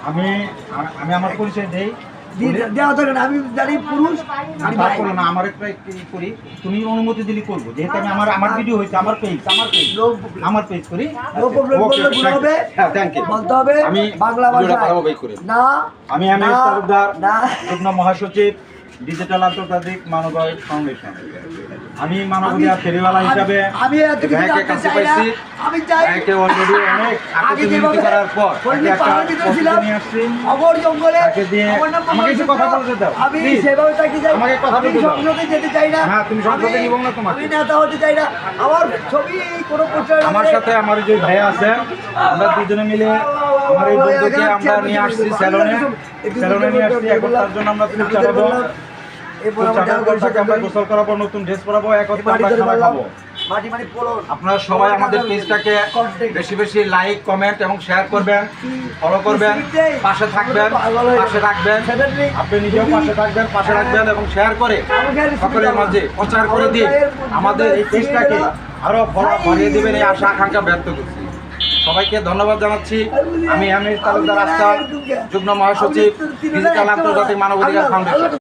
আমি আমি আমার পরিচয় দেই। আমি জানি পুরুষ না আমার একটা করি, তুমি অনুমতি দিলে করবো, যেহেতু আমি আমার ভিডিও হয়েছে, আমার পেজ করি। বলতে হবে আমি বাংলা ভাষায় না। আমি তালুকদার, যুগ্ম মহাসচিব, ডিজিটাল আন্তর্জাতিক মানবাধিকার ফাউন্ডেশন। আমি মানবাধিকার ফেরিওয়ালা হিসাবে আমি কাছে পাইছি। আমি চাই অলরেডি অনেক আত্মবিনতি করার পর নিয়ে আসছি অগর জঙ্গলে আমাকে কিছু কথা বলতে দাও। আমি সেভাবে থাকি যাই। আমাকে কথা বলতে দাও। সংসদে যেতে চাই না। হ্যাঁ, তুমি সংসদে নিব না তোমাকে। আমি নেতা হতে চাই না। আমার ছবি কোনো প্রচার আমার সাথে আমার যে ভাইয়া আছেন, আমরা দুজনে মিলে আমার এই বন্ধুকে আমরা নিয়ে আসছি স্যালনে নিয়ে আসছি। এখন তার জন্য আমরা ফুল চালাবো, আমরা গোসল করাবো, নতুন ড্রেস পরাবো, একত্রে আমরা খানা খাবো। আপনারা সবাই আমাদের পেজটাকে বেশি বেশি লাইক, কমেন্ট এবং শেয়ার করবেন, ফলো করবেন, পাশে থাকবেন, পাশে রাখবেন। আপনি নিজেও পাশে রাখবেন এবং শেয়ার করে সকলের মাঝে প্রচার করে দিয়ে আমাদের এই পেজটাকে আরো বাড়িয়ে দেবেন, এই আশা আকাঙ্ক্ষা ব্যক্ত করছি। সবাইকে ধন্যবাদ জানাচ্ছি। আমি তালুকদার আজকাল, যুগ্ম মহাসচিব, ডিজিটাল আন্তর্জাতিক মানবাধিকার ফাউন্ডেশন।